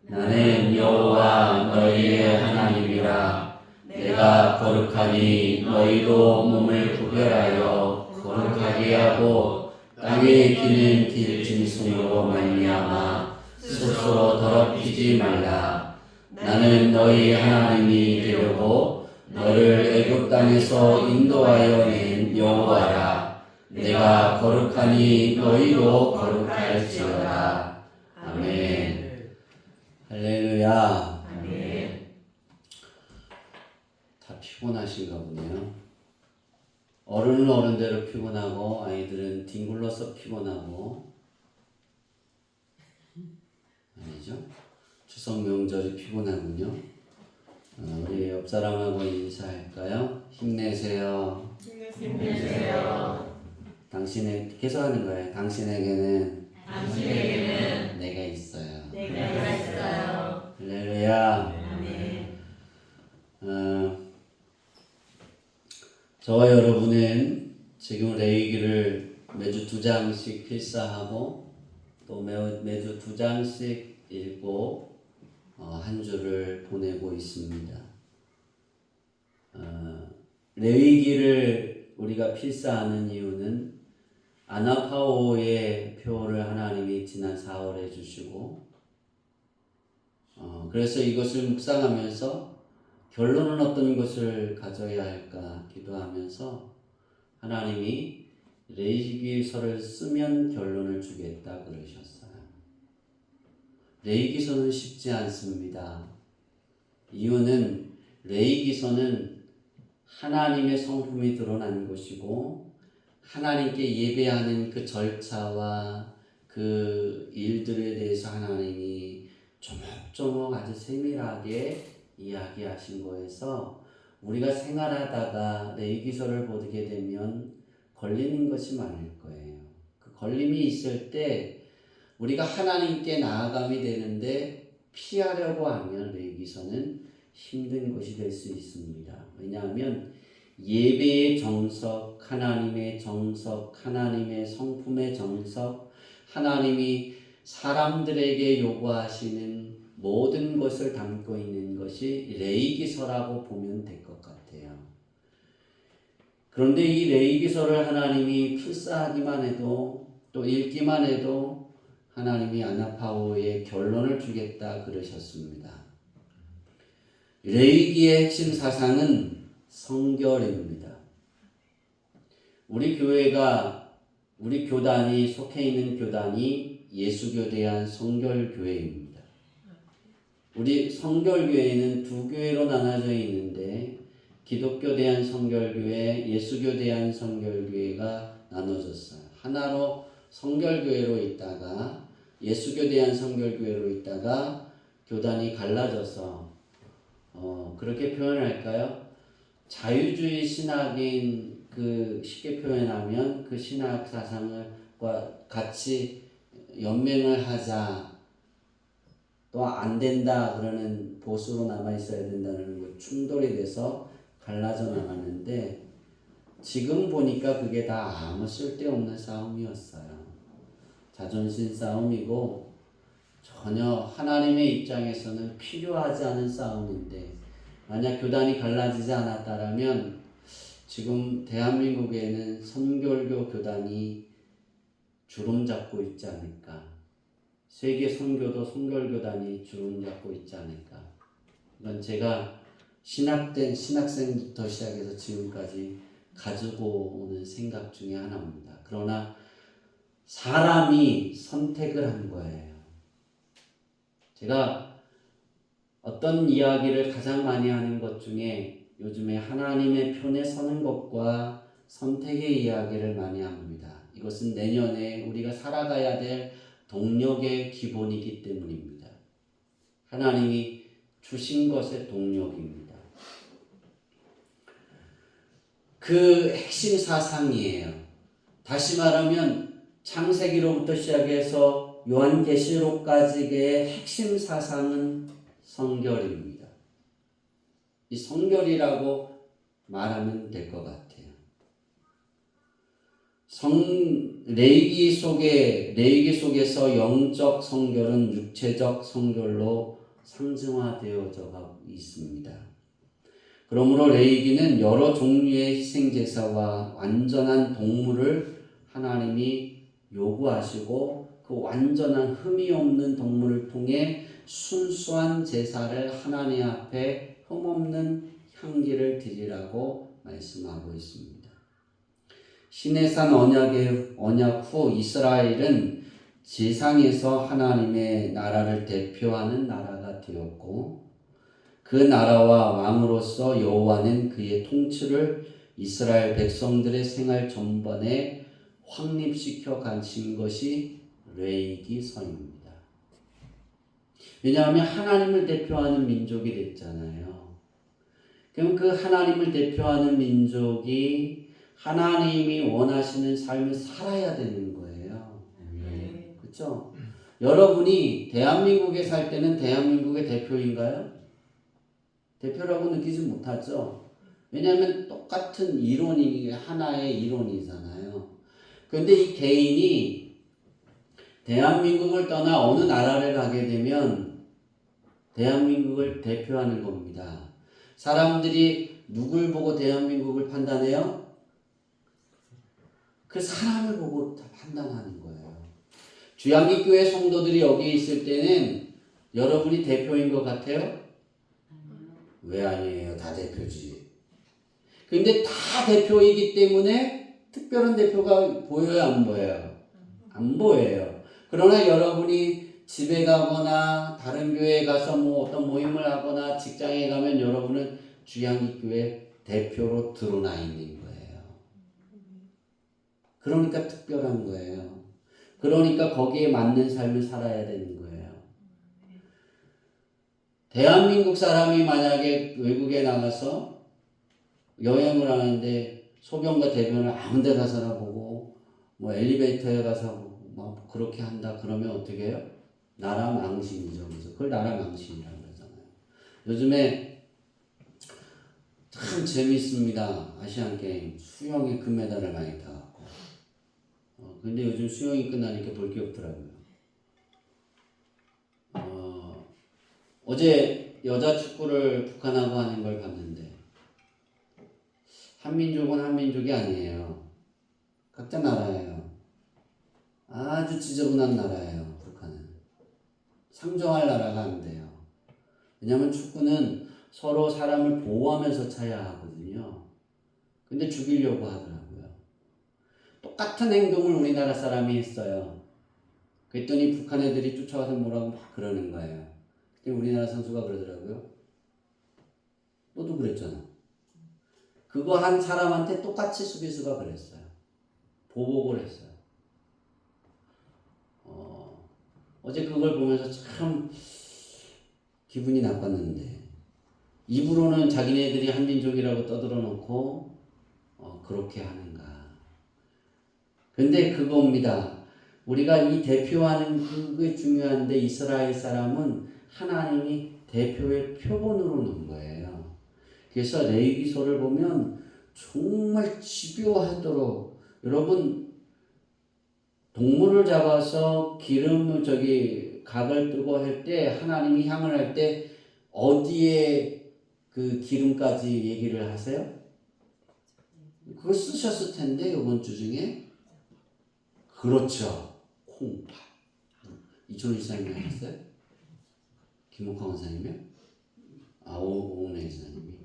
나는 여호와 너희의 하나님이라. 내가 거룩하니 너희도 몸을 구별하여 거룩하게 하고 땅에 기는 길짐승으로 말미암아 스스로 더럽히지 말라. 나는 너희 하나님이 되려고 너를 애굽 땅에서 인도하여 낸 여호와라. 내가 거룩하니 너희도 거룩할지어다. 아멘. 할렐루야. 아멘. 다 피곤하신가 보네요. 어른은 어른대로 피곤하고 아이들은 뒹굴러서 피곤하고, 아니죠? 추석 명절이 피곤하군요. 우리 옆 사람하고 인사할까요? 힘내세요. 힘내세요. 당신의 계속 하는 거예요. 당신에게는 내가 있어요. 내가 있어요. 할렐루야. 아멘. 저와 여러분은 지금 레위기를 매주 2장씩 필사하고 또 매주 2장씩 읽고 한 주를 보내고 있습니다. 레위기를 우리가 필사하는 이유는 아나파오의 표를 하나님이 지난 4월에 주시고, 그래서 이것을 묵상하면서 결론은 어떤 것을 가져야 할까 기도하면서 하나님이 레위기서를 쓰면 결론을 주겠다 그러셨어요. 레위기서는 쉽지 않습니다. 이유는 레위기서는 하나님의 성품이 드러난 것이고 하나님께 예배하는 그 절차와 그 일들에 대해서 하나님이 조목조목 아주 세밀하게 이야기하신 거에서 우리가 생활하다가 레위기서를 보게 되면 걸리는 것이 많을 거예요. 그 걸림이 있을 때 우리가 하나님께 나아감이 되는데 피하려고 하면 레위기서는 힘든 것이 될 수 있습니다. 왜냐하면 예배의 정석, 하나님의 정석, 하나님의 성품의 정석, 하나님이 사람들에게 요구하시는 모든 것을 담고 있는 것이 레위기서라고 보면 될 것 같아요. 그런데 이 레위기서를 하나님이 필사하기만 해도 또 읽기만 해도 하나님이 아나파오의 결론을 주겠다 그러셨습니다. 레위기의 핵심 사상은 성결입니다. 우리 교단이 속해 있는 교단이 예수교대한 성결교회입니다. 우리 성결교회는 두 교회로 나눠져 있는데 기독교대한 성결교회, 예수교대한 성결교회가 나눠졌어요. 하나로 성결교회로 있다가 예수교대한 성결교회로 있다가 교단이 갈라져서 그렇게 표현할까요? 자유주의 신학인 그 쉽게 표현하면 그 신학 사상과 같이 연맹을 하자, 또 안 된다 그러는 보수로 남아 있어야 된다는 거 충돌이 돼서 갈라져 나가는데 지금 보니까 그게 다 아무 쓸데없는 싸움이었어요. 자존심 싸움이고 전혀 하나님의 입장에서는 필요하지 않은 싸움인데 만약 교단이 갈라지지 않았다면 지금 대한민국에는 선결교 교단이 주름 잡고 있지 않을까. 세계 선교도 선결교단이 주름 잡고 있지 않을까. 이건 제가 신학생부터 시작해서 지금까지 가지고 오는 생각 중에 하나입니다. 그러나 사람이 선택을 한 거예요. 제가 어떤 이야기를 가장 많이 하는 것 중에 요즘에 하나님의 편에 서는 것과 선택의 이야기를 많이 합니다. 이것은 내년에 우리가 살아가야 될 동력의 기본이기 때문입니다. 하나님이 주신 것의 동력입니다. 그 핵심 사상이에요. 다시 말하면 창세기로부터 시작해서 요한계시록까지의 핵심 사상은 성결입니다. 이 성결이라고 말하면 될 것 같아요. 레위기 속에서 영적 성결은 육체적 성결로 상징화되어져 있습니다. 그러므로 레위기는 여러 종류의 희생제사와 완전한 동물을 하나님이 요구하시고 그 완전한 흠이 없는 동물을 통해 순수한 제사를 하나님 앞에 흠없는 향기를 드리라고 말씀하고 있습니다. 시내산 언약 후 이스라엘은 지상에서 하나님의 나라를 대표하는 나라가 되었고 그 나라와 왕으로서 여호와는 그의 통치를 이스라엘 백성들의 생활 전반에 확립시켜 가신 것이 레위기서입니다. 왜냐하면 하나님을 대표하는 민족이 됐잖아요. 그럼 그 하나님을 대표하는 민족이 하나님이 원하시는 삶을 살아야 되는 거예요. 그렇죠? 여러분이 대한민국에 살 때는 대한민국의 대표인가요? 대표라고 느끼지 못하죠. 왜냐하면 똑같은 이론이 하나의 이론이잖아요. 그런데 이 개인이 대한민국을 떠나 어느 나라를 가게 되면 대한민국을 대표하는 겁니다. 사람들이 누굴 보고 대한민국을 판단해요? 그 사람을 보고 다 판단하는 거예요. 주양기교회 성도들이 여기 있을 때는 여러분이 대표인 것 같아요? 왜 아니에요? 다 대표지. 근데 다 대표이기 때문에 특별한 대표가 보여요? 안 보여요? 안 보여요. 그러나 여러분이 집에 가거나 다른 교회에 가서 어떤 모임을 하거나 직장에 가면 여러분은 주양기교회 대표로 드러나 있는 거예요. 그러니까 특별한 거예요. 그러니까 거기에 맞는 삶을 살아야 되는 거예요. 대한민국 사람이 만약에 외국에 나가서 여행을 하는데 소변과 대변을 아무 데 가서나 보고 엘리베이터에 가서 보고 그렇게 한다 그러면 어떻게 해요? 나라 망신이죠. 그래서 그걸 나라 망신이라고 그러잖아요. 요즘에 참 재밌습니다. 아시안게임 수영에 금메달을 많이 따갖고 근데 요즘 수영이 끝나니까 볼 게 없더라고요. 어제 여자 축구를 북한하고 하는 걸 봤는데 한민족은 한민족이 아니에요. 각자 나라예요. 아주 지저분한 나라예요. 북한은. 상정할 나라가 안 돼요. 왜냐하면 축구는 서로 사람을 보호하면서 차야 하거든요. 근데 죽이려고 하더라고요. 똑같은 행동을 우리나라 사람이 했어요. 그랬더니 북한 애들이 쫓아와서 뭐라고 막 그러는 거예요. 그때 우리나라 선수가 그러더라고요. 너도 그랬잖아. 그거 한 사람한테 똑같이 수비수가 그랬어요. 보복을 했어요. 어제 그걸 보면서 참 기분이 나빴는데 입으로는 자기네들이 한민족이라고 떠들어 놓고 그렇게 하는가. 근데 그겁니다. 우리가 이 대표하는 그게 중요한데 이스라엘 사람은 하나님이 대표의 표본으로 놓은 거예요. 그래서 레위기서를 보면 정말 집요하도록 여러분 동물을 잡아서 기름을 각을 뜨고 할 때 하나님이 향을 할 때 어디에 그 기름까지 얘기를 하세요? 그걸 쓰셨을 텐데 이번 주 중에 그렇죠. 콩팥. 이천우 이사님이 하셨어요? 김옥환 원사님이요? 오은혜 이사님이.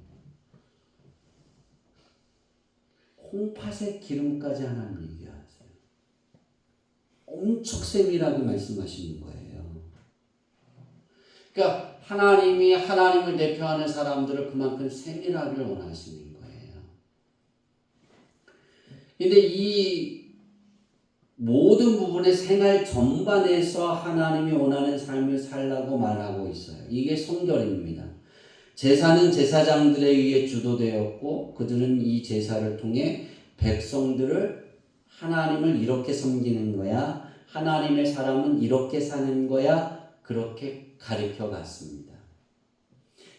콩팥의 기름까지 하나님 얘기하세요. 엄청 세밀하게 말씀하시는 거예요. 그러니까 하나님이 하나님을 대표하는 사람들을 그만큼 세밀하게 원하시는 거예요. 근데 이 모든 부분의 생활 전반에서 하나님이 원하는 삶을 살라고 말하고 있어요. 이게 성결입니다. 제사는 제사장들에 의해 주도되었고 그들은 이 제사를 통해 백성들을 하나님을 이렇게 섬기는 거야. 하나님의 사람은 이렇게 사는 거야. 그렇게 가르쳐 갔습니다.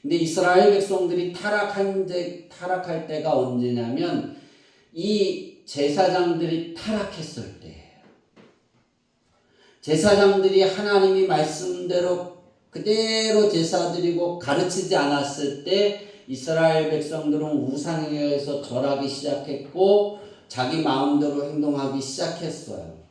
근데 이스라엘 백성들이 타락할 때가 언제냐면 이 제사장들이 타락했을 때예요. 제사장들이 하나님이 말씀대로 그대로 제사드리고 가르치지 않았을 때 이스라엘 백성들은 우상에 의해서 절하기 시작했고 자기 마음대로 행동하기 시작했어요.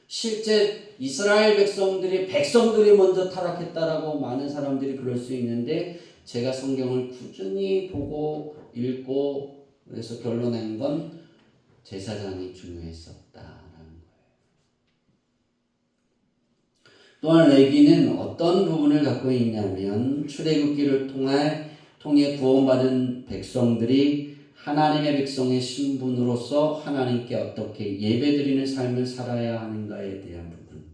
실제 이스라엘 백성들이 먼저 타락했다라고 많은 사람들이 그럴 수 있는데 제가 성경을 꾸준히 보고 읽고 그래서 결론낸 건 제사장이 중요했었다라는 거예요. 또한 레위기는 어떤 부분을 갖고 있냐면 출애굽기를 통해 구원받은 백성들이 하나님의 백성의 신분으로서 하나님께 어떻게 예배드리는 삶을 살아야 하는가에 대한 부분.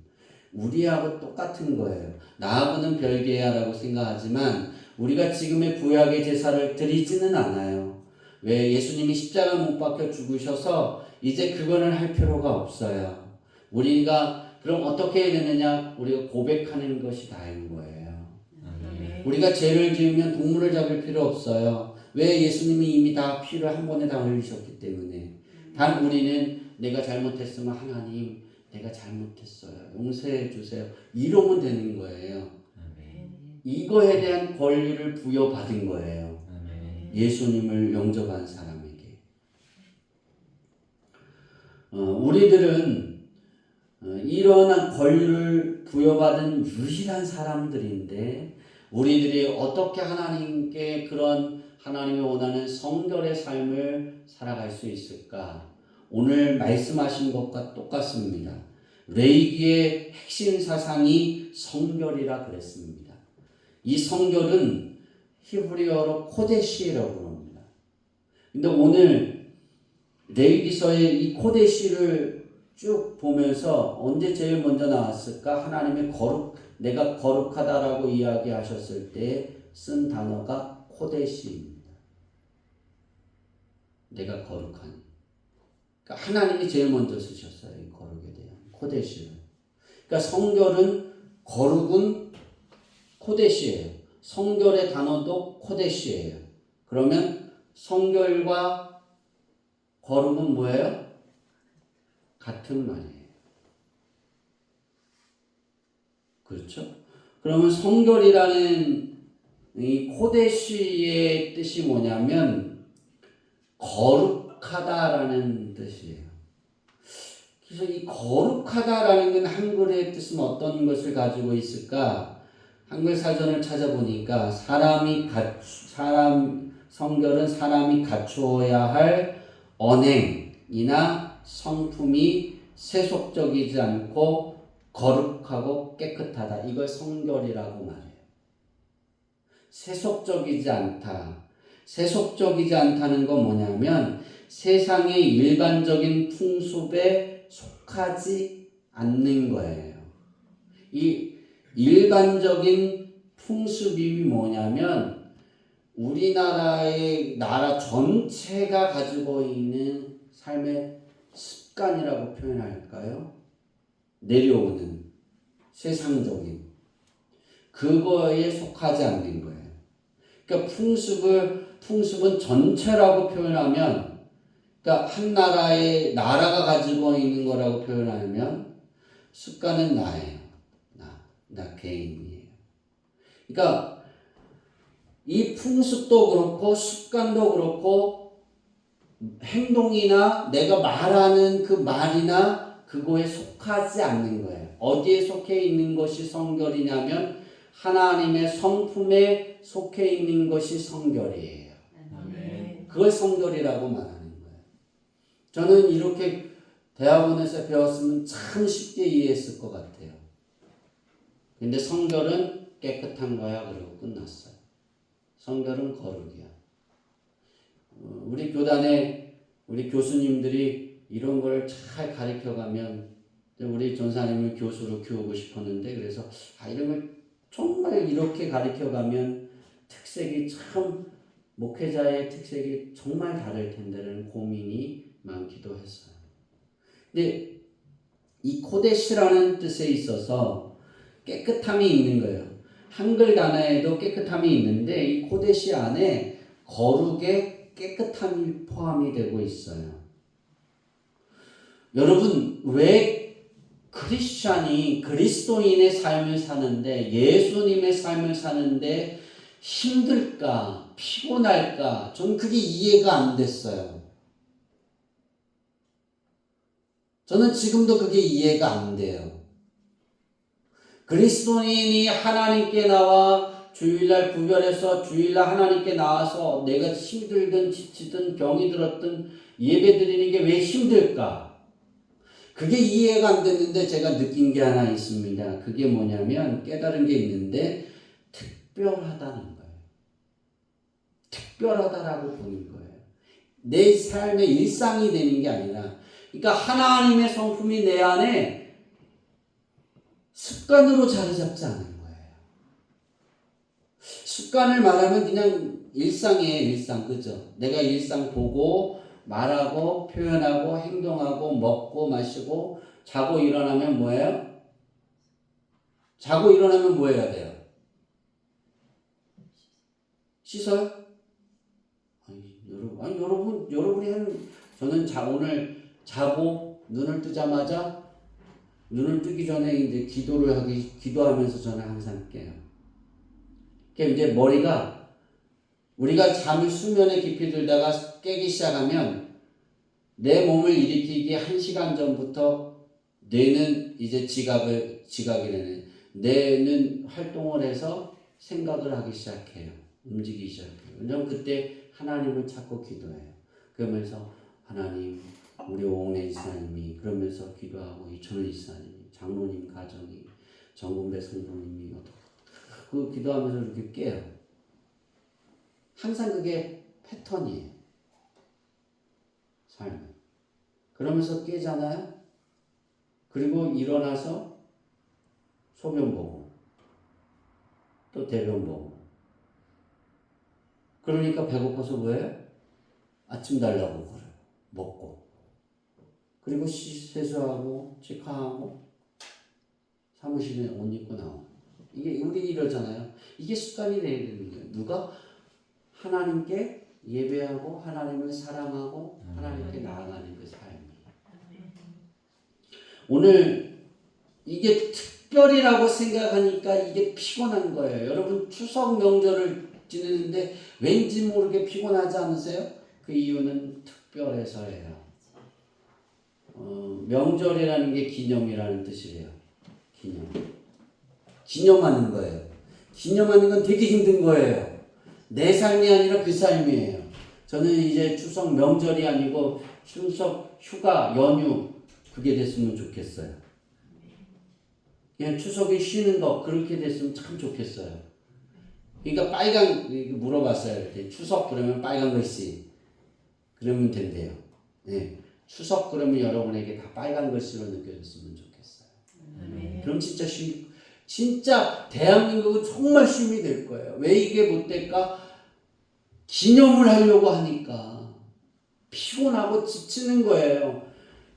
우리하고 똑같은 거예요. 나하고는 별개야라고 생각하지만 우리가 지금의 구약의 제사를 드리지는 않아요. 왜? 예수님이 십자가 못 박혀 죽으셔서 이제 그거는 할 필요가 없어요. 우리가 그럼 어떻게 해야 되느냐? 우리가 고백하는 것이 다인 거예요. 우리가 죄를 지으면 동물을 잡을 필요 없어요. 왜? 예수님이 이미 다 피를 한 번에 다 흘리셨기 때문에. 단 우리는 내가 잘못했으면 하나님 내가 잘못했어요. 용서해 주세요. 이러면 되는 거예요. 이거에 대한 권리를 부여받은 거예요. 예수님을 영접한 사람에게. 우리들은 이러한 권리를 부여받은 유일한 사람들인데 우리들이 어떻게 하나님께 그런 하나님이 원하는 성결의 삶을 살아갈 수 있을까? 오늘 말씀하신 것과 똑같습니다. 레위기의 핵심 사상이 성결이라 그랬습니다. 이 성결은 히브리어로 코데시라고 합니다. 근데 오늘 레위기서의 이 코데시를 쭉 보면서 언제 제일 먼저 나왔을까? 하나님의 내가 거룩하다라고 이야기하셨을 때 쓴 단어가 코데시입니다. 내가 거룩하니. 그러니까 하나님이 제일 먼저 쓰셨어요. 이 거룩에 대한 코데시를. 그러니까 성결은 거룩은 코데시예요. 성결의 단어도 코데시예요. 그러면 성결과 거룩은 뭐예요? 같은 말이에요. 그렇죠? 그러면 성결이라는 이 코데시의 뜻이 뭐냐면 거룩하다라는 뜻이에요. 그래서 이 거룩하다라는 건 한글의 뜻은 어떤 것을 가지고 있을까? 한글 사전을 찾아보니까 성결은 사람이 갖추어야 할 언행이나 성품이 세속적이지 않고 거룩하고 깨끗하다. 이걸 성결이라고 말해요. 세속적이지 않다. 세속적이지 않다는 건 뭐냐면 세상의 일반적인 풍습에 속하지 않는 거예요. 이 일반적인 풍습이 뭐냐면 우리나라의 나라 전체가 가지고 있는 삶의 습관이라고 표현할까요? 내려오는 세상적인 그거에 속하지 않는 거예요. 그러니까 풍습은 전체라고 표현하면, 그러니까 한 나라가 가지고 있는 거라고 표현하면 습관은 나예요. 나 개인이에요. 그러니까 이 풍습도 그렇고 습관도 그렇고 행동이나 내가 말하는 그 말이나 그거에 속하지 않는 거예요. 어디에 속해 있는 것이 성결이냐면 하나님의 성품에 속해 있는 것이 성결이에요. 그걸 성결이라고 말하는 거예요. 저는 이렇게 대학원에서 배웠으면 참 쉽게 이해했을 것 같아요. 근데 성결은 깨끗한 거야 그러고 끝났어요. 성결은 거룩이야. 우리 교단에 우리 교수님들이 이런 걸 잘 가르쳐가면 우리 전사님을 교수로 키우고 싶었는데 그래서 이런 걸 정말 이렇게 가르쳐가면 특색이 참 목회자의 특색이 정말 다를 텐데라는 고민이 많기도 했어요. 근데 이 코데시라는 뜻에 있어서 깨끗함이 있는 거예요. 한글 단어에도 깨끗함이 있는데 이 코데시 안에 거룩의 깨끗함이 포함이 되고 있어요. 여러분, 왜 크리스찬이 그리스도인의 삶을 사는데, 예수님의 삶을 사는데 힘들까, 피곤할까? 저는 그게 이해가 안 됐어요. 저는 지금도 그게 이해가 안 돼요. 그리스도인이 하나님께 나와 주일날 구별해서 주일날 하나님께 나와서 내가 힘들든 지치든 병이 들었든 예배 드리는 게 왜 힘들까? 그게 이해가 안 됐는데 제가 느낀 게 하나 있습니다. 그게 뭐냐면 깨달은 게 있는데 특별하다는 거예요. 특별하다라고 보는 거예요. 내 삶의 일상이 되는 게 아니라, 그러니까 하나님의 성품이 내 안에 습관으로 자리 잡지 않은 거예요. 습관을 말하면 그냥 일상이에요, 일상. 그죠? 내가 일상 보고 말하고 표현하고 행동하고 먹고 마시고 자고 일어나면 뭐예요? 자고 일어나면 뭐 해야 돼요? 씻어요? 여러분이 저는 오늘 자고 눈을 뜨자마자 눈을 뜨기 전에 이제 기도하면서 저는 항상 깨요. 그러니까 이제 머리가, 우리가 잠을 수면에 깊이 들다가 깨기 시작하면 내 몸을 일으키기 1시간 전부터 뇌는 이제 지각이라는, 뇌는 활동을 해서 생각을 하기 시작해요. 움직이기 시작해요. 왜냐면 그때 하나님을 찾고 기도해요. 그러면서 하나님, 우리 오은혜 지사님이, 그러면서 기도하고 이천일 지사님이, 장로님 가정이, 정군배 성도님이 그 기도하면서 이렇게 깨요. 항상 그게 패턴이에요. 삶은. 그러면서 깨잖아요. 그리고 일어나서 소변 보고 또 대변 보고. 그러니까 배고파서 뭐해요? 아침 달라고 그래요. 먹고. 그리고 세수하고 체크하고 사무실에 옷 입고 나오고. 이게 우리 이러잖아요. 이게 습관이 되야 되는 거예요. 누가? 하나님께 예배하고 하나님을 사랑하고 하나님께 나아가는 그 삶이. 오늘 이게 특별이라고 생각하니까 이게 피곤한 거예요. 여러분, 추석 명절을 지내는데 왠지 모르게 피곤하지 않으세요? 그 이유는 특별해서예요. 명절이라는 게 기념이라는 뜻이래요. 기념하는 거예요. 기념하는 건 되게 힘든 거예요. 내 삶이 아니라 그 삶이에요. 저는 이제 추석 명절이 아니고 추석 휴가 연휴 그게 됐으면 좋겠어요. 그냥 추석에 쉬는 거 그렇게 됐으면 참 좋겠어요. 그러니까 물어봤어요. 이렇게 추석 그러면 빨간 글씨 그러면 된대요. 네. 추석 그러면 여러분에게 다 빨간 글씨로 느껴졌으면 좋겠어요. 그럼 진짜 대한민국은 정말 쉼이 될 거예요. 왜 이게 못 될까? 기념을 하려고 하니까 피곤하고 지치는 거예요.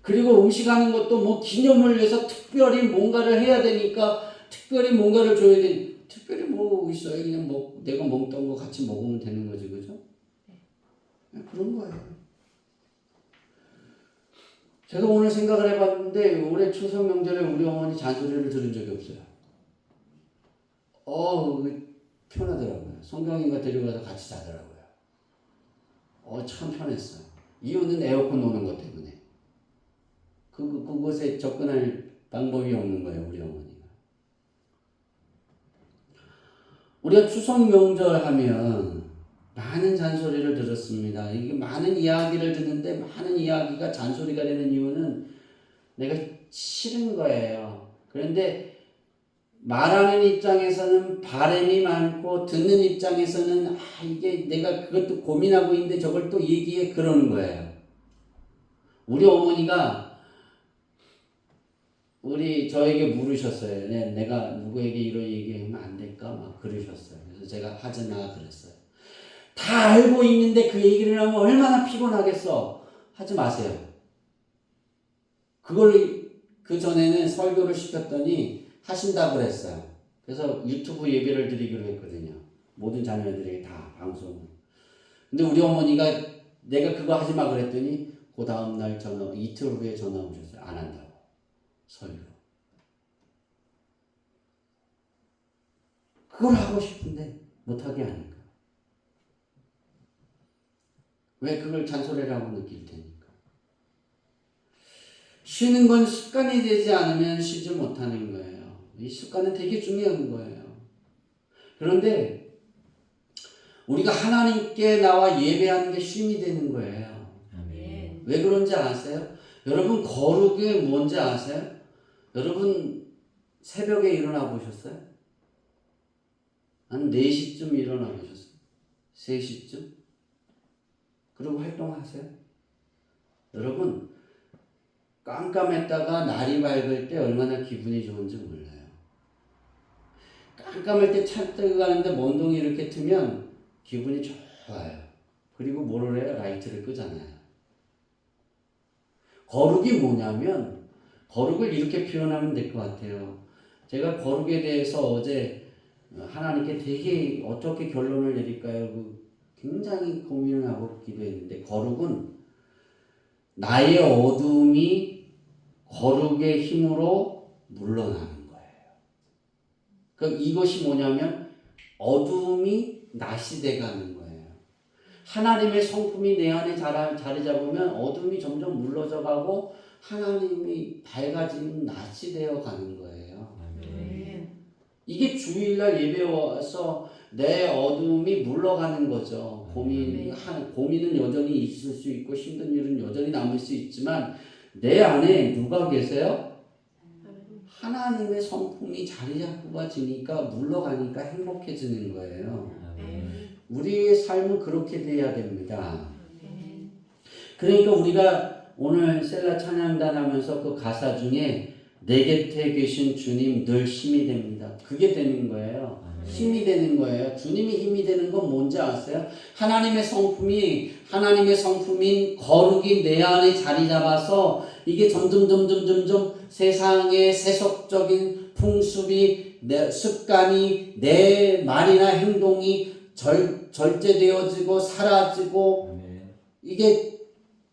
그리고 음식하는 것도 뭐 기념을 위해서 특별히 뭔가를 해야 되니까 특별히 뭔가를 줘야 되니, 특별히 뭐 있어요? 그냥 내가 먹던 거 같이 먹으면 되는 거지, 그죠? 그런 거예요. 제가 오늘 생각을 해봤는데 올해 추석 명절에 우리 어머니 잔소리를 들은 적이 없어요. 편하더라고요. 성경인가 데리고 가서 같이 자더라고요. 참 편했어요. 이유는 에어컨 노는 것 때문에. 그곳에 접근할 방법이 없는 거예요, 우리 어머니가. 우리가 추석 명절 하면 많은 잔소리를 들었습니다. 이게 많은 이야기를 듣는데 많은 이야기가 잔소리가 되는 이유는 내가 싫은 거예요. 그런데 말하는 입장에서는 바람이 많고 듣는 입장에서는 이게 내가 그것도 고민하고 있는데 저걸 또 얘기해 그러는 거예요. 우리 어머니가 저에게 물으셨어요. 내가 누구에게 이런 얘기하면 안 될까? 막 그러셨어요. 그래서 제가 하지 마 그랬어요. 다 알고 있는데 그 얘기를 하면 얼마나 피곤하겠어. 하지 마세요. 그 전에는 설교를 시켰더니 하신다고 그랬어요. 그래서 유튜브 예배를 드리기로 했거든요. 모든 자녀들에게 다 방송. 근데 우리 어머니가 내가 그거 하지 마 그랬더니 그 다음날 전화, 이틀 후에 전화 오셨어요. 안 한다고. 서류로. 그걸 하고 싶은데 못하게 하니까. 왜 그걸 잔소리라고 느낄 테니까. 쉬는 건 습관이 되지 않으면 쉬지 못하는 거예요. 이 습관은 되게 중요한 거예요. 그런데 우리가 하나님께 나와 예배하는 게 쉼이 되는 거예요. 아멘. 왜 그런지 아세요? 여러분 거룩이 뭔지 아세요? 여러분 새벽에 일어나 보셨어요? 한 4시쯤 일어나 보셨어요? 3시쯤? 그리고 활동하세요? 여러분 깜깜했다가 날이 밝을 때 얼마나 기분이 좋은지 몰라요. 깜깜할 때 차 뜨고 가는데 먼동이 이렇게 트면 기분이 좋아요. 그리고 뭐를 해요? 라이트를 끄잖아요. 거룩이 뭐냐면 거룩을 이렇게 표현하면 될 것 같아요. 제가 거룩에 대해서 어제 하나님께 되게 어떻게 결론을 내릴까요? 굉장히 고민을 하고 기도했는데 거룩은 나의 어둠이 거룩의 힘으로 물러나는 거예요. 그럼 이것이 뭐냐면 어둠이 낮이 돼가는 거예요. 하나님의 성품이 내 안에 자리 잡으면 어둠이 점점 물러져 가고 하나님이 밝아지는 낮이 되어 가는 거예요. 아멘. 이게 주일날 예배 와서 내 어둠이 물러가는 거죠. 고민은 여전히 있을 수 있고 힘든 일은 여전히 남을 수 있지만 내 안에 누가 계세요? 하나님의 성품이 자리 잡아지니까 물러가니까 행복해지는 거예요. 아멘. 우리의 삶은 그렇게 돼야 됩니다. 아멘. 그러니까 우리가 오늘 셀라 찬양단 하면서 그 가사 중에 내 곁에 계신 주님 늘 힘이 됩니다. 그게 되는 거예요. 힘이 되는 거예요. 주님이 힘이 되는 건 뭔지 아세요? 하나님의 성품인 거룩이 내 안에 자리 잡아서 이게 점점 세상의 세속적인 풍습이 내 습관이 내 말이나 행동이 절제되어지고 사라지고 이게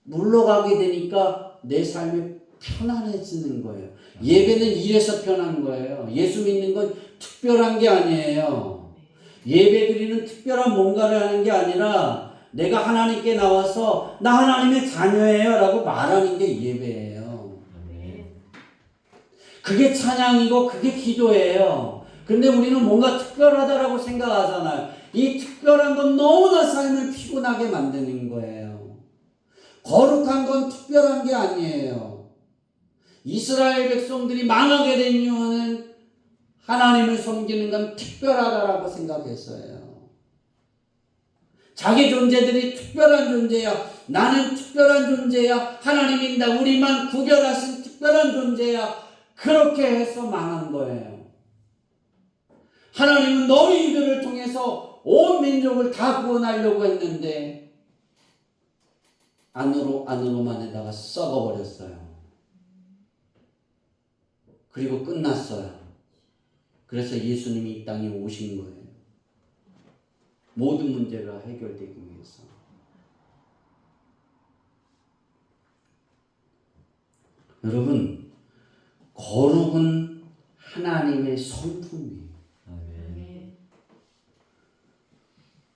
물러가게 되니까 내 삶이 편안해지는 거예요. 예배는 이래서 편한 거예요. 예수 믿는 건 특별한 게 아니에요. 예배 드리는 특별한 뭔가를 하는 게 아니라 내가 하나님께 나와서 나 하나님의 자녀예요 라고 말하는 게 예배예요. 그게 찬양이고 그게 기도예요. 근데 우리는 뭔가 특별하다라고 생각하잖아요. 이 특별한 건 너무나 삶을 피곤하게 만드는 거예요. 거룩한 건 특별한 게 아니에요. 이스라엘 백성들이 망하게 된 이유는 하나님을 섬기는 건 특별하다라고 생각했어요. 자기 존재들이 특별한 존재야. 나는 특별한 존재야. 하나님이 나 우리만 구별하신 특별한 존재야. 그렇게 해서 망한 거예요. 하나님은 너희들을 통해서 온 민족을 다 구원하려고 했는데 안으로만 썩어버렸어요. 그리고 끝났어요. 그래서 예수님이 이 땅에 오신 거예요. 모든 문제가 해결되기 위해서. 여러분, 거룩은 하나님의 성품이에요.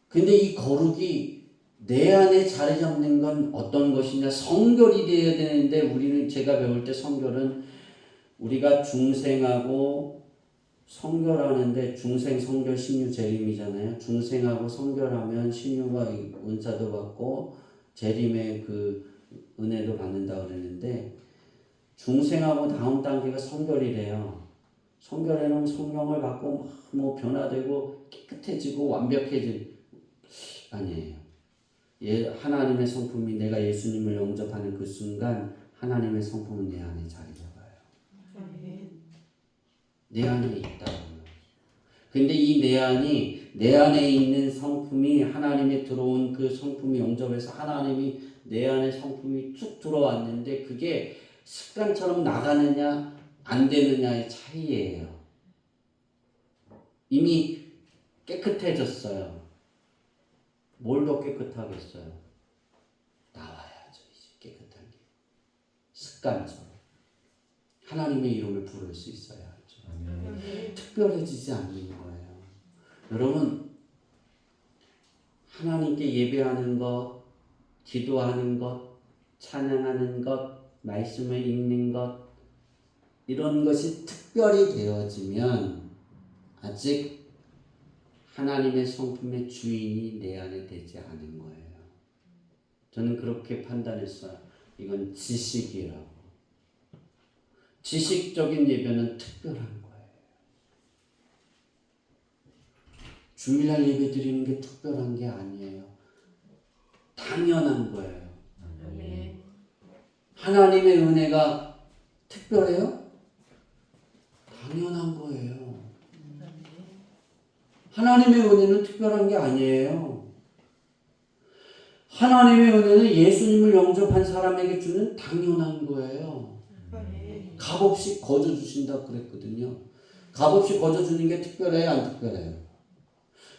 근데 이 거룩이 내 안에 자리 잡는 건 어떤 것이냐? 성결이 되어야 되는데 우리는 제가 배울 때 성결은 우리가 중생하고 성결하는데 중생, 성결, 신유, 재림이잖아요. 중생하고 성결하면 신유가 은사도 받고 재림의 그 은혜도 받는다 그러는데 중생하고 다음 단계가 성결이래요. 성결에는 성령을 받고 뭐 변화되고 깨끗해지고 완벽해진 아니에요. 하나님의 성품이 내가 예수님을 영접하는 그 순간 하나님의 성품은 내 안에 자리 잡아요. 내 안에 있다고요. 근데 이 내 안에 있는 성품이 하나님의 들어온 그 성품이 영접해서 하나님이 내 안에 성품이 쭉 들어왔는데 그게 습관처럼 나가느냐 안 되느냐의 차이예요. 이미 깨끗해졌어요. 뭘 더 깨끗하겠어요? 나와야죠. 이제 깨끗할 습관처럼 하나님의 이름을 부를 수 있어야 하죠. 아멘. 특별해지지 않는 거예요. 여러분, 하나님께 예배하는 것, 기도하는 것, 찬양하는 것, 말씀을 읽는 것, 이런 것이 특별히 되어지면 아직 하나님의 성품의 주인이 내 안에 되지 않은 거예요. 저는 그렇게 판단했어요. 이건 지식이라고. 지식적인 예배는 특별한 거예요. 주일날 예배 드리는 게 특별한 게 아니에요. 당연한 거예요. 아멘. 하나님의 은혜가 특별해요? 당연한 거예요. 하나님의 은혜는 특별한 게 아니에요. 하나님의 은혜는 예수님을 영접한 사람에게 주는 당연한 거예요. 아멘. 값없이 거저 주신다고 그랬거든요. 값없이 거저 주는 게 특별해요, 안 특별해요?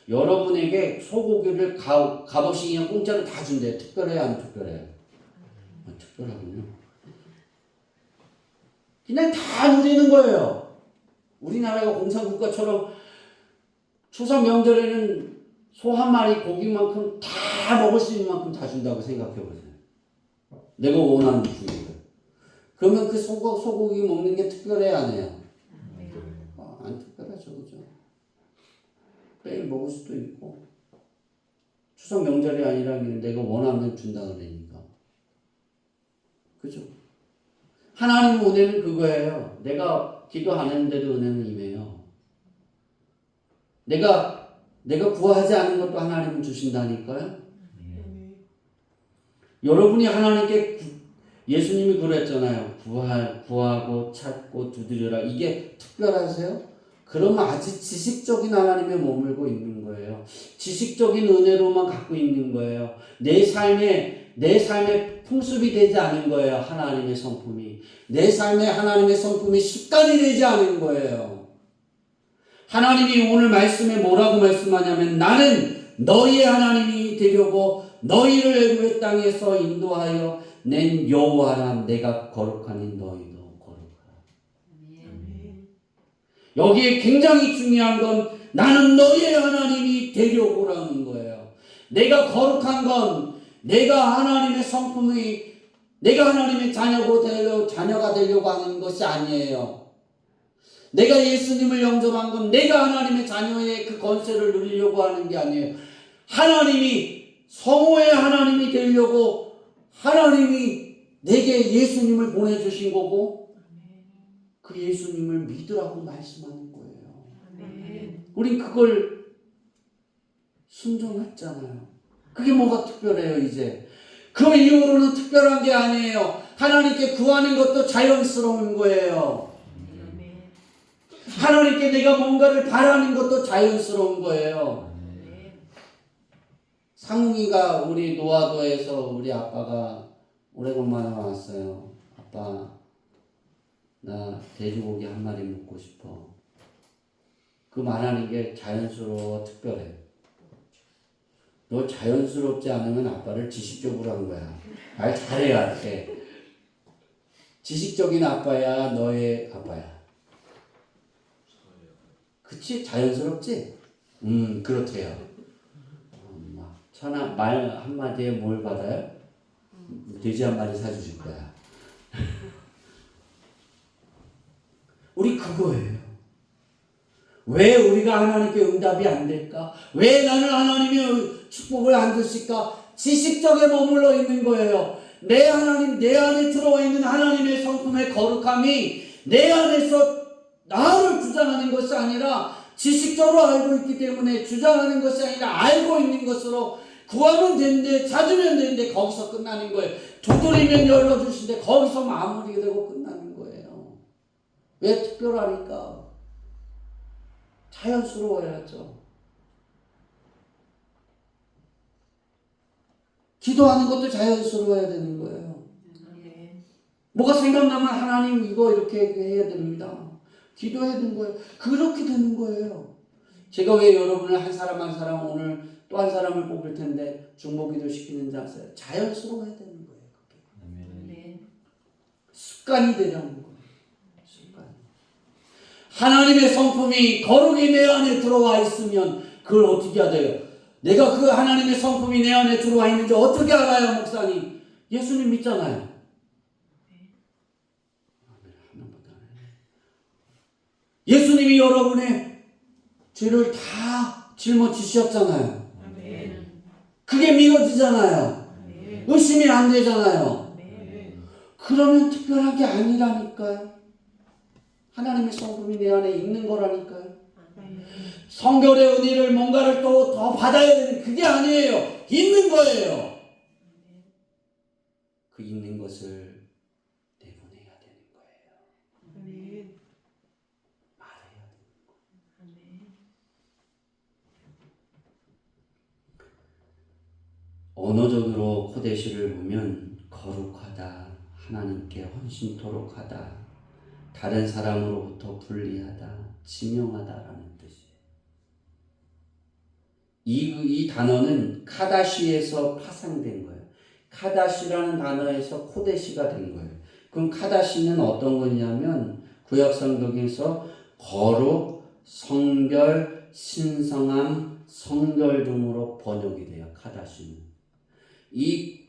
여러분에게 소고기를 값없이 그냥 공짜로 다 준대요. 특별해요, 안 특별해요? 특별하군요. 그냥 다 누리는 거예요. 우리나라가 공산국가처럼 추석 명절에는 소 한 마리 고기만큼 다 먹을 수 있는 만큼 다 준다고 생각해 보세요. 내가 원하는 주의를. 그러면 그 소고기 먹는 게 특별해야 안 해요? 안 특별하죠, 그죠? 매일 먹을 수도 있고. 추석 명절이 아니라 내가 원하면 준다 그러니까. 그죠? 하나님 은혜는 그거예요. 내가 기도 안 했는데도 은혜는 임해요. 내가 구하지 않은 것도 하나님은 주신다니까요. 여러분이 하나님께 예수님이 그랬잖아요. 구하고 찾고 두드려라. 이게 특별하세요? 그러면 아직 지식적인 하나님에 머물고 있는 거예요. 지식적인 은혜로만 갖고 있는 거예요. 내 삶에 풍습이 되지 않은 거예요. 하나님의 성품이. 내 삶에 하나님의 성품이 습관이 되지 않은 거예요. 하나님이 오늘 말씀에 뭐라고 말씀하냐면 나는 너희의 하나님이 되려고 너희를 애굽의 땅에서 인도하여 낸 여호와라. 내가 거룩하니 너희도 거룩하라. 여기에 굉장히 중요한 건 나는 너희의 하나님이 되려고라는 거예요. 내가 거룩한 건 내가 하나님의 성품이 내가 하나님의 자녀가 되려고 하는 것이 아니에요. 내가 예수님을 영접한 건 내가 하나님의 자녀의 그 권세를 누리려고 하는 게 아니에요. 하나님이 성호의 하나님이 되려고 하나님이 내게 예수님을 보내주신 거고 그 예수님을 믿으라고 말씀하는 거예요. 우린 그걸 순종했잖아요. 그게 뭐가 특별해요 이제. 그 이후로는 특별한 게 아니에요. 하나님께 구하는 것도 자연스러운 거예요. 하나님께 내가 뭔가를 바라는 것도 자연스러운 거예요. 상웅이가 우리 노아도에서 우리 아빠가 오래간만에 왔어요. 아빠, 나 돼지고기 한 마리 먹고 싶어. 그 말하는 게 자연스러워, 특별해. 너 자연스럽지 않으면 아빠를 지식적으로 한 거야. 말 잘해야 돼. 지식적인 아빠야, 너의 아빠야. 그치? 자연스럽지? 그렇대요. 천하 말 한마디에 뭘 받아요? 돼지 한 마리 사주실 거야. 우리 그거예요. 왜 우리가 하나님께 응답이 안 될까? 왜 나는 하나님의 축복을 안 주실까? 지식적에 머물러 있는 거예요. 내 안에 들어와 있는 하나님의 성품의 거룩함이 내 안에서 나를 주장하는 것이 아니라 지식적으로 알고 있기 때문에 주장하는 것이 아니라 알고 있는 것으로 구하면 되는데 찾으면 되는데 거기서 끝나는 거예요. 두드리면 열어주시는데 거기서 마무리가 되고 끝나는 거예요. 왜 특별하니까? 자연스러워야죠. 기도하는 것도 자연스러워야 되는 거예요. 뭐가 생각나면 하나님 이거 이렇게 해야 됩니다. 기도해야 되는 거예요. 그렇게 되는 거예요. 제가 왜 여러분을 한 사람 한 사람 오늘 또 한 사람을 뽑을 텐데 중보기도 시키는지 아세요? 자연스러워야 되는 거예요. 그게. 습관이 되려는 거예요. 습관. 하나님의 성품이 거룩이 내 안에 들어와 있으면 그걸 어떻게 해야 돼요? 내가 그 하나님의 성품이 내 안에 들어와 있는지 어떻게 알아요, 목사님? 예수님 믿잖아요. 예수님이 여러분의 죄를 다 짊어지셨잖아요. 아멘. 그게 믿어지잖아요. 아멘. 의심이 안 되잖아요. 아멘. 그러면 특별한 게 아니라니까요. 하나님의 성품이 내 안에 있는 거라니까요. 아멘. 성결의 은혜를 뭔가를 또 더 받아야 되는 그게 아니에요. 있는 거예요. 그 있는 것을 내보내야 되는 거예요. 아멘. 말해야 되는 거예요. 아멘. 언어적으로 코데시를 보면 거룩하다, 하나님께 헌신토록 하다, 다른 사람으로부터 분리하다, 지명하다라는 뜻이에요. 이 단어는 카다시에서 파생된 거예요. 카다시라는 단어에서 코데시가 된 거예요. 그럼 카다시는 어떤 거냐면 구약 성경에서 거룩, 성결, 신성함, 성결 등으로 번역이 돼요. 카다시는. 이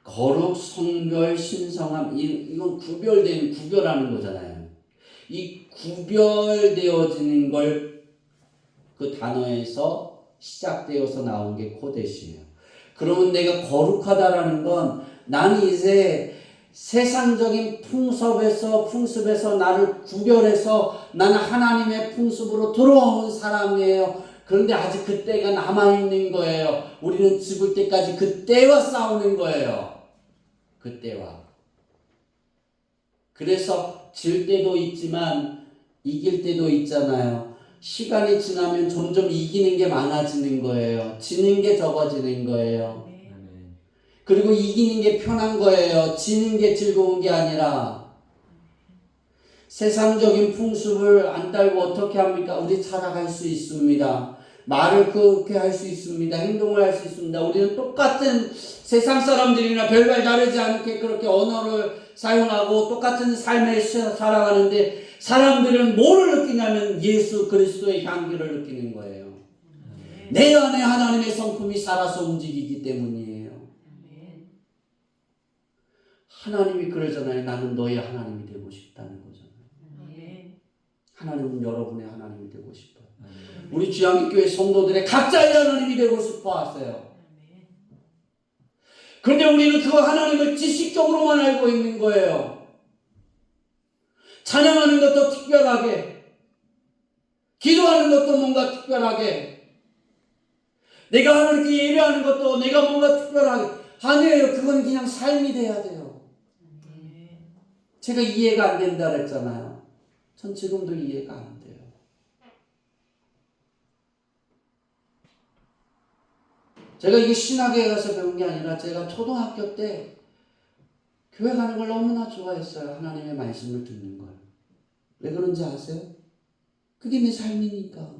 거룩, 성결, 신성함 이건 구별하는 거잖아요. 이 구별되어지는 걸 그 단어에서 시작되어서 나온 게 코데시예요. 그러면 내가 거룩하다라는 건 나는 이제 세상적인 풍습에서 나를 구별해서 나는 하나님의 풍습으로 들어온 사람이에요. 그런데 아직 그 때가 남아있는 거예요. 우리는 죽을 때까지 그 때와 싸우는 거예요. 그 때와. 그래서 질 때도 있지만 이길 때도 있잖아요. 시간이 지나면 점점 이기는 게 많아지는 거예요. 지는 게 적어지는 거예요. 그리고 이기는 게 편한 거예요. 지는 게 즐거운 게 아니라. 세상적인 풍습을 안 따르고 어떻게 합니까? 우리 살아갈 수 있습니다. 말을 그렇게 할 수 있습니다. 행동을 할 수 있습니다. 우리는 똑같은 세상 사람들이나 별반 다르지 않게 그렇게 언어를 사용하고 똑같은 삶을 살아가는데 사람들은 뭐를 느끼냐면 예수 그리스도의 향기를 느끼는 거예요. 내 안에 하나님의 성품이 살아서 움직이기 때문이에요. 하나님이 그러잖아요. 나는 너의 하나님이 되고 싶다는 거잖아요. 하나님은 여러분의 하나님이 되고 싶어요. 우리 주양교회 성도들의 각자의 하나님이 되고 싶어 하세요. 그런데 우리는 그 하나님을 지식적으로만 알고 있는 거예요. 찬양하는 것도 특별하게, 기도하는 것도 뭔가 특별하게, 내가 하나님께 예배하는 것도 내가 뭔가 특별하게. 아니에요. 그건 그냥 삶이 돼야 돼요. 제가 이해가 안 된다 그랬잖아요. 전 지금도 이해가 안 돼요. 제가 이게 신학에 가서 배운 게 아니라 제가 초등학교 때 교회 가는 걸 너무나 좋아했어요. 하나님의 말씀을 듣는 걸. 왜 그런지 아세요? 그게 내 삶이니까.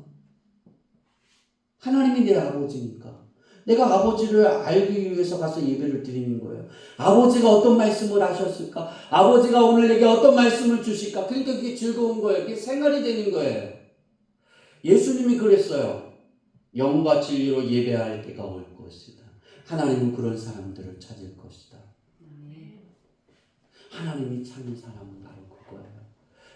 하나님이 내 아버지니까. 내가 아버지를 알기 위해서 가서 예배를 드리는 거예요. 아버지가 어떤 말씀을 하셨을까? 아버지가 오늘 내게 어떤 말씀을 주실까? 그러니까 그게 즐거운 거예요. 그게 생활이 되는 거예요. 예수님이 그랬어요. 영과 진리로 예배할 때가 올 것이다. 하나님은 그런 사람들을 찾을 것이다. 하나님이 찾는 사람은 바로 그거예요.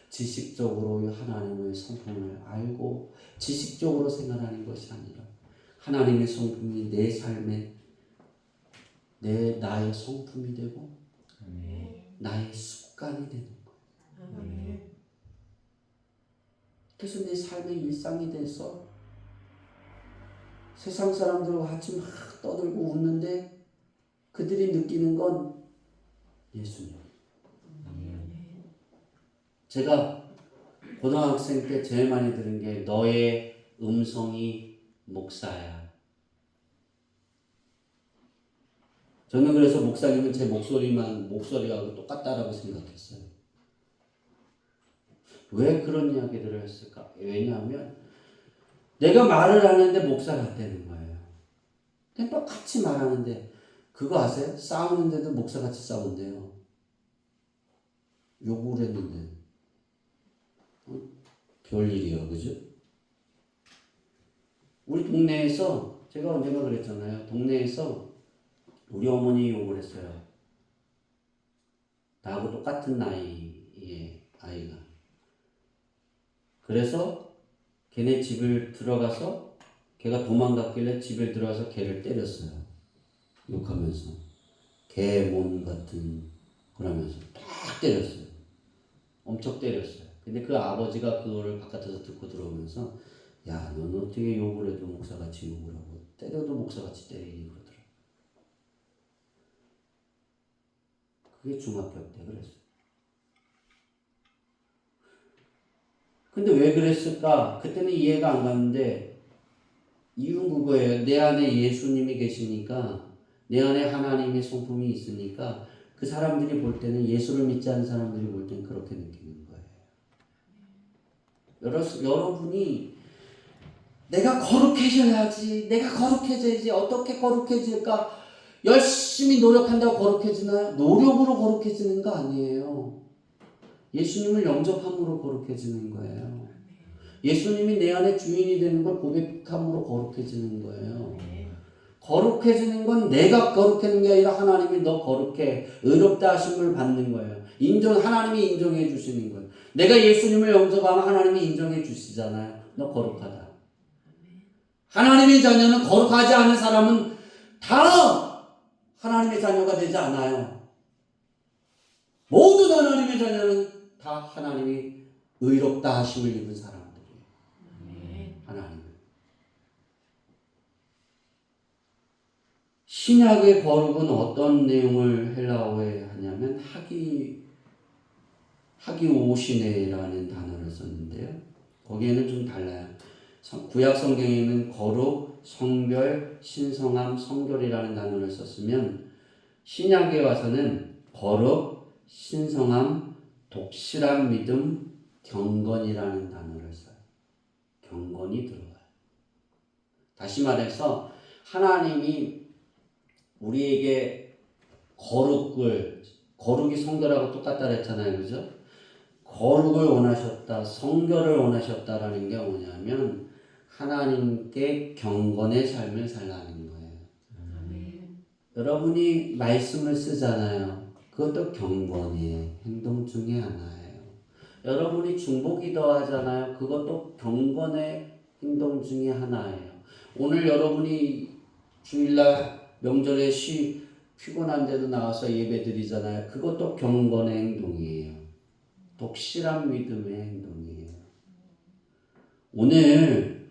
지식적으로 하나님의 성품을 알고 지식적으로 생활하는 것이 아니라 하나님의 성품이 내 삶에 나의 성품이 되고 나의 습관이 되는 거예요. 그래서 내 삶의 일상이 돼서 세상 사람들과 같이 막 떠들고 웃는데 그들이 느끼는 건 예수님. 제가 고등학생 때 제일 많이 들은 게 너의 음성이 목사야. 저는 그래서 목사님은 제 목소리가 똑같다라고 생각했어요. 왜 그런 이야기들을 했을까? 왜냐하면 내가 말을 하는데 목사 같다는 거예요. 그냥 똑같이 말하는데 그거 아세요? 싸우는데도 목사같이 싸운대요. 요구를 했는데 별일이야, 그죠? 우리 동네에서 제가 언젠가 그랬잖아요. 동네에서 우리 어머니 욕을 했어요. 나하고 똑같은 나이의 아이가. 그래서 걔네 집을 들어가서 걔가 도망갔길래 집에 들어가서 걔를 때렸어요. 욕하면서. 개몬 같은 그러면서 딱 때렸어요. 엄청 때렸어요. 근데 그 아버지가 그거를 바깥에서 듣고 들어오면서 야, 너는 어떻게 욕을 해도 목사같이 욕을 하고 때려도 목사같이 때리니 그러더라. 그게 중학교 때 그랬어요. 근데 왜 그랬을까? 그때는 이해가 안 갔는데 이유는 그거예요. 내 안에 예수님이 계시니까 내 안에 하나님의 성품이 있으니까 그 사람들이 볼 때는 예수를 믿지 않는 사람들이 볼 때는 그렇게 느끼는 거예요. 여러분이 내가 거룩해져야지, 내가 거룩해져야지, 어떻게 거룩해질까? 열심히 노력한다고 거룩해지나요? 노력으로 거룩해지는 거 아니에요. 예수님을 영접함으로 거룩해지는 거예요. 예수님이 내 안에 주인이 되는 걸 고백함으로 거룩해지는 거예요. 거룩해지는 건 내가 거룩해지는 게 아니라 하나님이 너 거룩해, 의롭다 하심을 받는 거예요. 하나님이 인정해 주시는 거예요. 내가 예수님을 영접하면 하나님이 인정해 주시잖아요. 너 거룩하다. 하나님의 자녀는 거룩하지 않은 사람은 다 하나님의 자녀가 되지 않아요. 모든 하나님의 자녀는 다 하나님이 의롭다 하심을 입은 사람들이에요. 하나님. 신약의 거룩은 어떤 내용을 헬라어에 하냐면 하기오시네라는 단어를 썼는데요. 거기에는 좀 달라요. 구약 성경에는 거룩, 성별, 신성함, 성결이라는 단어를 썼으면 신약에 와서는 거룩, 신성함, 독실한 믿음, 경건이라는 단어를 써요. 경건이 들어가요. 다시 말해서 하나님이 우리에게 거룩이 성결하고 똑같다 그랬잖아요. 그죠? 거룩을 원하셨다, 성결을 원하셨다라는 게 뭐냐면 하나님께 경건의 삶을 살라는 거예요. 여러분이 말씀을 쓰잖아요. 그것도 경건의 행동 중에 하나예요. 여러분이 중보기도 하잖아요. 그것도 경건의 행동 중에 하나예요. 오늘 여러분이 주일날 명절에 피곤한데도 나와서 예배 드리잖아요. 그것도 경건의 행동이에요. 독실한 믿음의 행동이에요. 오늘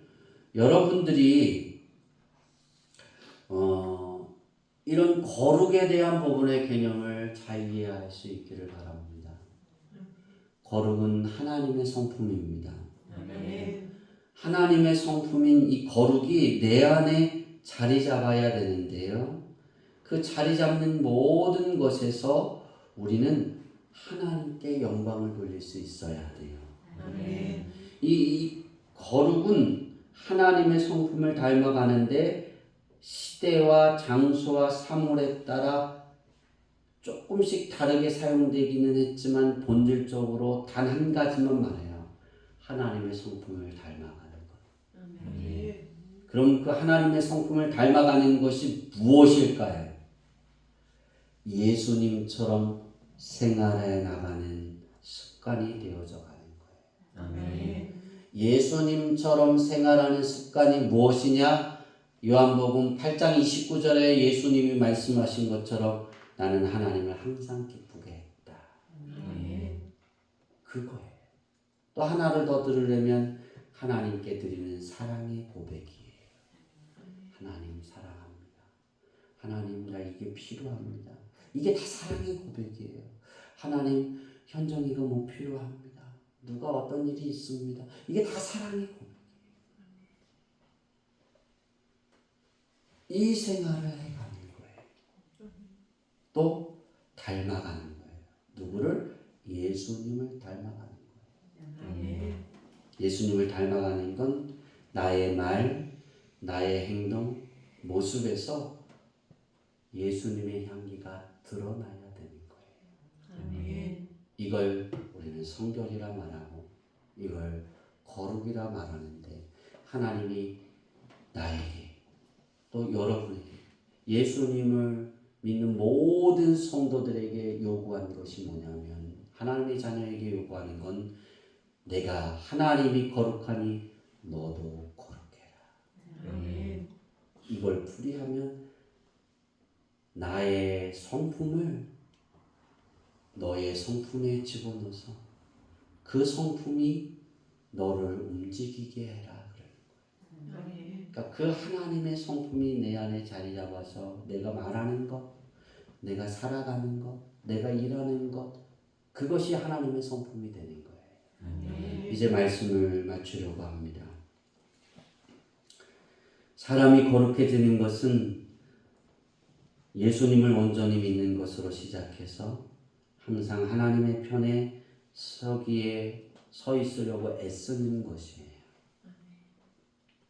여러분들이 이런 거룩에 대한 부분의 개념을 잘 이해할 수 있기를 바랍니다. 거룩은 하나님의 성품입니다. 하나님의 성품인 이 거룩이 내 안에 자리 잡아야 되는데요. 그 자리 잡는 모든 것에서 우리는 하나님께 영광을 돌릴 수 있어야 돼요. 이 거룩은 하나님의 성품을 닮아가는데 시대와 장소와 사물에 따라 조금씩 다르게 사용되기는 했지만 본질적으로 단 한 가지만 말해요. 하나님의 성품을 닮아가는 것. 그럼 그 하나님의 성품을 닮아가는 것이 무엇일까요? 예수님처럼 생활해 나가는 습관이 되어져 가는 거예요. 예수님처럼 생활하는 습관이 무엇이냐? 요한복음 8장 29절에 예수님이 말씀하신 것처럼 나는 하나님을 항상 기쁘게 했다. 그거예요. 또 하나를 더 들으려면 하나님께 드리는 사랑의 고백이에요. 하나님 사랑합니다. 하나님 나 이게 필요합니다. 이게 다 사랑의 고백이에요. 하나님 현정이가 뭐 필요합니다. 누가 어떤 일이 있습니다. 이게 다 사랑의 고백이에요. 이 생활을 해가는 거예요. 또 닮아가는 거예요. 누구를? 예수님을 닮아가는 거예요. 예수님을 닮아가는 건 나의 말, 나의 행동, 모습에서 예수님의 향기가 드러나야 되는 거예요. 이걸 우리는 성결이라 말하고 이걸 거룩이라 말하는데 하나님이 나에게 또 여러분에게 예수님을 믿는 모든 성도들에게 요구한 것이 뭐냐면 하나님의 자녀에게 요구하는 건 내가 하나님이 거룩하니 너도 거룩해라. 아멘. 이걸 풀이하면 나의 성품을 너의 성품에 집어넣어서 그 성품이 너를 움직이게 해라. 아멘. 그러니까 그 하나님의 성품이 내 안에 자리 잡아서 내가 말하는 것, 내가 살아가는 것, 내가 일하는 것, 그것이 하나님의 성품이 되는 거예요. 아멘. 이제 말씀을 마치려고 합니다. 사람이 거룩해지는 것은 예수님을 온전히 믿는 것으로 시작해서 항상 하나님의 편에 서 있으려고 애쓰는 것이에요.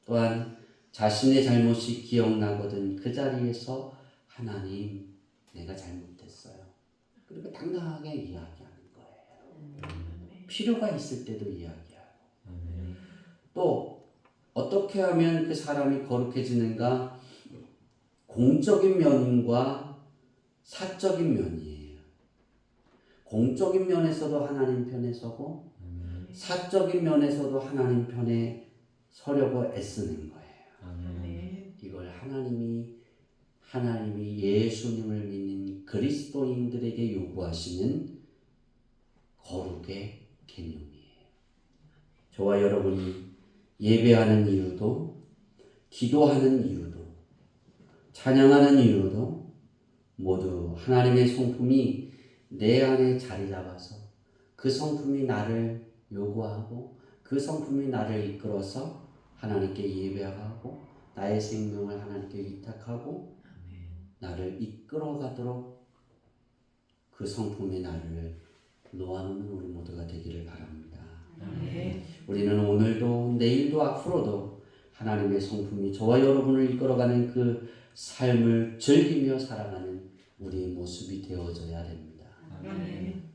또한 자신의 잘못이 기억나거든 그 자리에서 하나님 내가 잘못했어요. 그리고 당당하게 이야기하는 거예요. 필요가 있을 때도 이야기하고 또 어떻게 하면 그 사람이 거룩해지는가? 공적인 면과 사적인 면이에요. 공적인 면에서도 하나님 편에 서고 사적인 면에서도 하나님 편에 서려고 애쓰는 거예요. 아멘. 이걸 하나님이 예수님을 믿는 그리스도인들에게 요구하시는 거룩의 개념이에요. 저와 여러분이 예배하는 이유도 기도하는 이유도 찬양하는 이유도 모두 하나님의 성품이 내 안에 자리 잡아서 그 성품이 나를 요구하고 그 성품이 나를 이끌어서 하나님께 예배하고 나의 생명을 하나님께 위탁하고 나를 이끌어가도록 그 성품이 나를 놓아놓는 우리 모두가 되기를 바랍니다. 아멘. 우리는 오늘도 내일도 앞으로도 하나님의 성품이 저와 여러분을 이끌어가는 그 삶을 즐기며 살아가는 우리의 모습이 되어져야 됩니다. 아멘.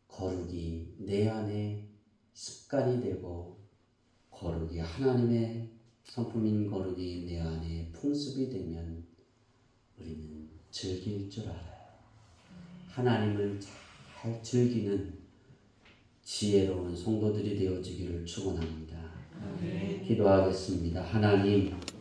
거룩이 내 안에 습관이 되고 거룩이 하나님의 성품인 거룩이 내 안에 풍습이 되면 우리는 즐길 줄 알아요. 하나님을 잘 즐기는 지혜로운 성도들이 되어지기를 축원합니다. 아멘. 기도하겠습니다. 하나님,